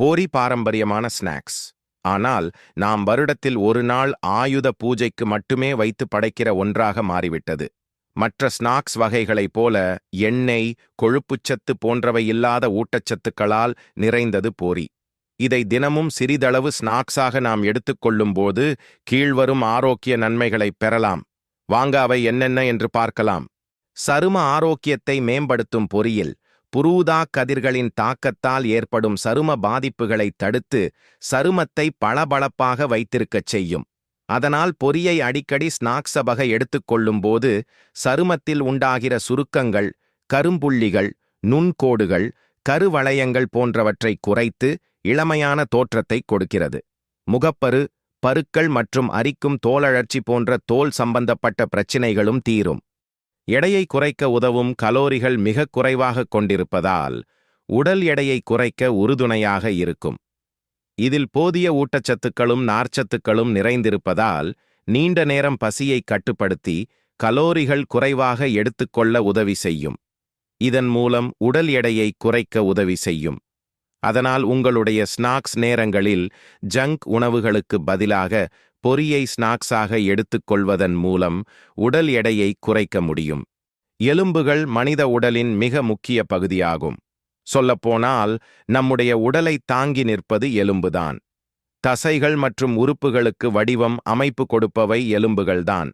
போரி பாரம்பரியமான ஸ்நாக்ஸ். ஆனால் நாம் வருடத்தில் ஒரு நாள் ஆயுத பூஜைக்கு மட்டுமே வைத்து படைக்கிற ஒன்றாக மாறிவிட்டது. மற்ற ஸ்நாக்ஸ் வகைகளைப் போல எண்ணெய், கொழுப்புச்சத்து போன்றவை இல்லாத ஊட்டச்சத்துக்களால் நிறைந்தது போரி. இதை தினமும் சிறிதளவு ஸ்நாக்ஸாக நாம் எடுத்துக்கொள்ளும்போது கீழ்வரும் ஆரோக்கிய நன்மைகளைப் பெறலாம். வாங்க அவை என்னென்ன என்று பார்க்கலாம். சரும ஆரோக்கியத்தை மேம்படுத்தும் பொரியில் புரூதா கதிர்களின் தாக்கத்தால் ஏற்படும் சரும பாதிப்புகளை தடுத்து சருமத்தை பளபளப்பாக வைத்திருக்கச் செய்யும். அதனால் பொரியை அடிக்கடி ஸ்நாக்ஸாக எடுத்துக்கொள்ளும்போது சருமத்தில் உண்டாகிற சுருக்கங்கள், கரும்புள்ளிகள், நுண்கோடுகள், கருவளையங்கள் போன்றவற்றை குறைத்து இளமையான தோற்றத்தை கொடுக்கிறது. முகப்பரு, பருக்கள் மற்றும் அரிக்கும் தோலழற்சி போன்ற தோல் சம்பந்தப்பட்ட பிரச்சினைகளும் தீரும். எடையை குறைக்க உதவும் கலோரிகள் மிக குறைவாக கொண்டிருப்பதால் உடல் எடையை குறைக்க உறுதுணையாக இருக்கும். இதில் போதிய ஊட்டச்சத்துக்களும் நார்ச்சத்துக்களும் நிறைந்திருப்பதால் நீண்ட நேரம் பசியை கட்டுப்படுத்தி கலோரிகள் குறைவாக எடுத்துக்கொள்ள உதவி செய்யும். இதன் மூலம் உடல் எடையை குறைக்க உதவி செய்யும். அதனால் உங்களுடைய ஸ்நாக்ஸ் நேரங்களில் ஜங்க் உணவுகளுக்கு பதிலாக பொரியை ஸ்நாக்ஸாக எடுத்துக்கொள்வதன் மூலம் உடல் எடையை குறைக்க முடியும். எலும்புகள் மனித உடலின் மிக முக்கிய பகுதியாகும். சொல்லப்போனால் நம்முடைய உடலை தாங்கி நிற்பது எலும்புதான். தசைகள் மற்றும் உறுப்புகளுக்கு வடிவம், அமைப்பு கொடுப்பவை எலும்புகள்தான்.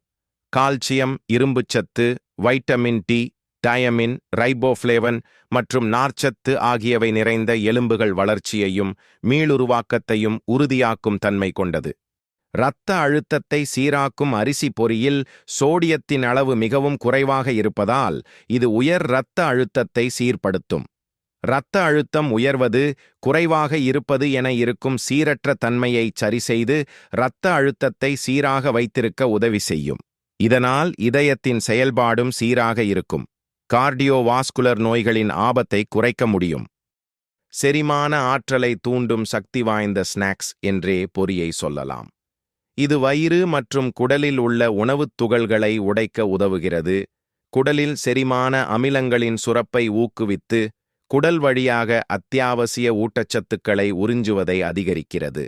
கால்சியம், இரும்புச்சத்து, வைட்டமின் டி, டயமின், ரைபோஃப்ளேவன் மற்றும் நார்ச்சத்து ஆகியவை நிறைந்த எலும்புகள் வளர்ச்சியையும் மீளுருவாக்கத்தையும் உறுதியாக்கும் தன்மை கொண்டது. இரத்த அழுத்தத்தை சீராக்கும் அரிசி பொரியில் சோடியத்தின் அளவு மிகவும் குறைவாக இருப்பதால் இது உயர் இரத்த அழுத்தத்தை சீர்படுத்தும். இரத்த அழுத்தம் உயர்வது, குறைவாக இருப்பது என இருக்கும் சீரற்ற தன்மையை சரிசெய்து இரத்த அழுத்தத்தை சீராக வைத்திருக்க உதவி செய்யும். இதனால் இதயத்தின் செயல்பாடும் சீராக இருக்கும். கார்டியோவாஸ்குலர் நோய்களின் ஆபத்தை குறைக்க முடியும். செரிமான ஆற்றலை தூண்டும் சக்தி வாய்ந்த ஸ்நாக்ஸ் என்றே பொரியை சொல்லலாம். இது வயிறு மற்றும் குடலில் உள்ள உணவுத் துகள்களை உடைக்க உதவுகிறது. குடலில் செரிமான அமிலங்களின் சுரப்பை ஊக்குவித்து குடல் வழியாக அத்தியாவசிய ஊட்டச்சத்துக்களை உறிஞ்சுவதை அதிகரிக்கிறது.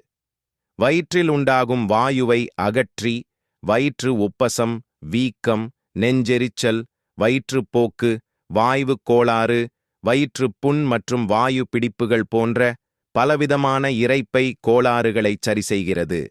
வயிற்றில் உண்டாகும் வாயுவை அகற்றி வயிற்று உப்பசம், வீக்கம், நெஞ்செரிச்சல், வயிற்றுப்போக்கு, வாய்வுக் கோளாறு, வயிற்றுப்புண் மற்றும் வாயு பிடிப்புகள் போன்ற பலவிதமான இரைப்பை கோளாறுகளை சரிசெய்கிறது.